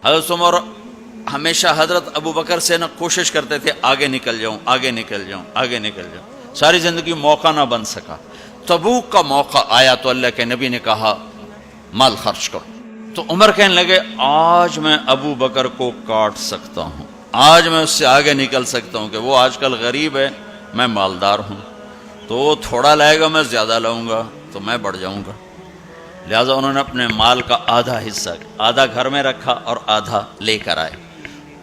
حضرت عمر ہمیشہ حضرت ابو بکر سے نہ کوشش کرتے تھے آگے نکل جاؤں آگے نکل جاؤں آگے نکل جاؤں، ساری زندگی موقع نہ بن سکا۔ تبوک کا موقع آیا تو اللہ کے نبی نے کہا مال خرچ کرو، تو عمر کہنے لگے آج میں ابو بکر کو کاٹ سکتا ہوں، آج میں اس سے آگے نکل سکتا ہوں کہ وہ آج کل غریب ہے، میں مالدار ہوں، تو وہ تھوڑا لائے گا میں زیادہ لاؤں گا تو میں بڑھ جاؤں گا۔ لہٰذا انہوں نے اپنے مال کا آدھا حصہ آدھا گھر میں رکھا اور آدھا لے کر آئے۔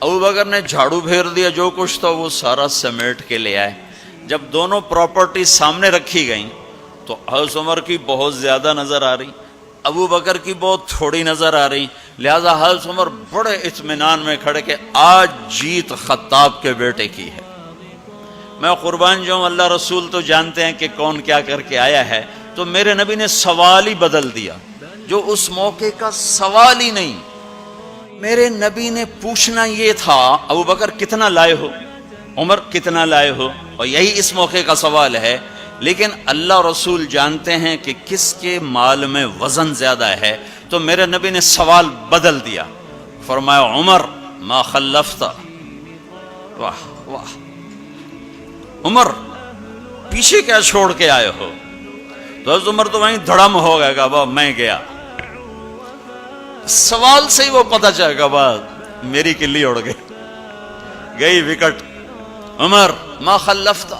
ابو بکر نے جھاڑو پھیر دیا، جو کچھ تھا وہ سارا سمیٹ کے لے آئے۔ جب دونوں پراپرٹی سامنے رکھی گئیں تو حضرت عمر کی بہت زیادہ نظر آ رہی، ابو بکر کی بہت تھوڑی نظر آ رہی، لہذا حضرت عمر بڑے اطمینان میں کھڑے کہ آج جیت خطاب کے بیٹے کی ہے۔ میں قربان جاؤں، اللہ رسول تو جانتے ہیں کہ کون کیا کر کے آیا ہے، تو میرے نبی نے سوال ہی بدل دیا، جو اس موقع کا سوال ہی نہیں۔ میرے نبی نے پوچھنا یہ تھا ابو بکر کتنا لائے ہو، عمر کتنا لائے ہو، اور یہی اس موقع کا سوال ہے، لیکن اللہ رسول جانتے ہیں کہ کس کے مال میں وزن زیادہ ہے، تو میرے نبی نے سوال بدل دیا، فرمایا عمر ما خلفت، واہ واہ عمر پیچھے کیا چھوڑ کے آئے ہو؟ تو حضرت عمر تو وہیں دھڑم ہو گئے گا، با میں گیا، سوال سے ہی وہ پتہ چلے گا، با میری کلی اڑ گئی وکٹ۔ عمر ما خلفت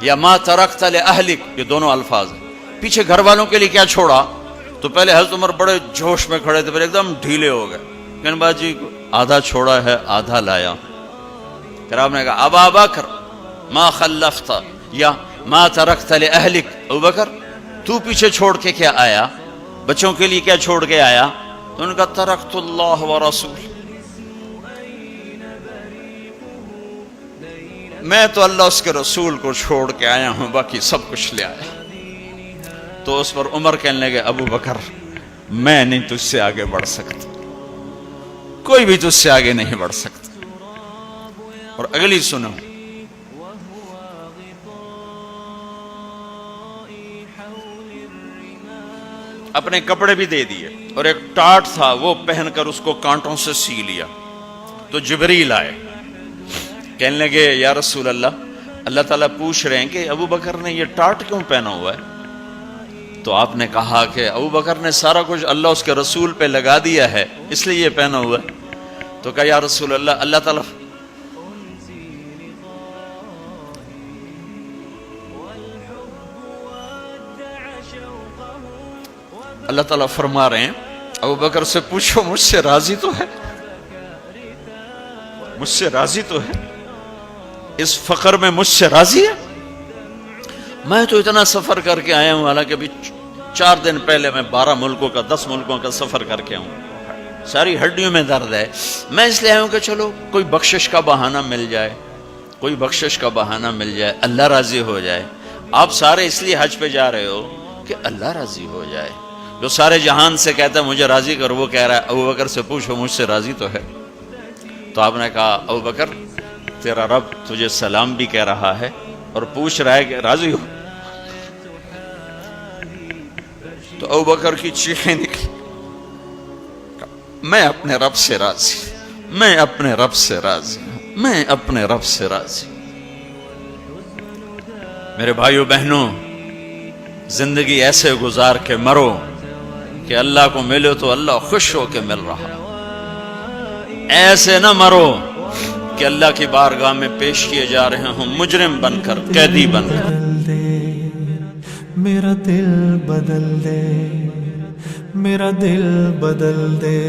یا ما ترکت لأہلک، یہ دونوں الفاظ ہیں، پیچھے گھر والوں کے لیے کیا چھوڑا؟ تو پہلے حضرت عمر بڑے جوش میں کھڑے تھے، پھر ایک دم ڈھیلے ہو گئے، کہنے با جی آدھا چھوڑا ہے آدھا لایا۔ پھر آپ نے کہا ابا بکر ما خلفت یا ما ترکت لأہلک، ابو بکر تو پیچھے چھوڑ کے کیا آیا، بچوں کے لیے کیا چھوڑ کے آیا؟ تو انہوں نے کہا ترکت اللہ ورسول، میں تو اللہ اس کے رسول کو چھوڑ کے آیا ہوں، باقی سب کچھ لے آیا۔ تو اس پر عمر کہنے لگے ابو بکر میں نہیں تجھ سے آگے بڑھ سکتا، کوئی بھی تجھ سے آگے نہیں بڑھ سکتا۔ اور اگلی سنو، اپنے کپڑے بھی دے دیے اور ایک ٹاٹ تھا وہ پہن کر اس کو کانٹوں سے سی لیا، تو جبریل آئے، کہنے لگے یا رسول اللہ، اللہ تعالیٰ پوچھ رہے ہیں کہ ابو بکر نے یہ ٹاٹ کیوں پہنا ہوا ہے؟ تو آپ نے کہا کہ ابو بکر نے سارا کچھ اللہ اس کے رسول پہ لگا دیا ہے، اس لیے یہ پہنا ہوا ہے۔ تو کہا یا رسول اللہ، اللہ تعالیٰ اللہ تعالیٰ فرما رہے ہیں ابو بکر سے پوچھو مجھ سے راضی تو ہے، مجھ سے راضی تو ہے، اس فقر میں مجھ سے راضی ہے؟ میں تو اتنا سفر کر کے آیا ہوں، حالانکہ ابھی 4 دن پہلے میں 12 ملکوں کا 10 ملکوں کا سفر کر کے ہوں، ساری ہڈیوں میں درد ہے، میں اس لیے آیا ہوں کہ چلو کوئی بخشش کا بہانہ مل جائے، کوئی بخشش کا بہانہ مل جائے، اللہ راضی ہو جائے۔ آپ سارے اس لیے حج پہ جا رہے ہو کہ اللہ راضی ہو جائے، جو سارے جہان سے کہتا ہے مجھے راضی کر، وہ کہہ رہا ہے ابو بکر سے پوچھو مجھ سے راضی تو ہے۔ تو آپ نے کہا ابو بکر تیرا رب تجھے سلام بھی کہہ رہا ہے اور پوچھ رہا ہے کہ راضی ہو؟ تو ابو بکر کی چیخیں نکلی، میں اپنے رب سے راضی، میں اپنے رب سے راضی، میں اپنے رب سے راضی۔ میرے بھائیو بہنوں، زندگی ایسے گزار کے مرو کہ اللہ کو ملو تو اللہ خوش ہو کے مل رہا، ایسے نہ مرو کہ اللہ کی بارگاہ میں پیش کیے جا رہے ہوں مجرم بن کر، قیدی بن کر۔ میرا دل بدل دے، میرا دل بدل دے۔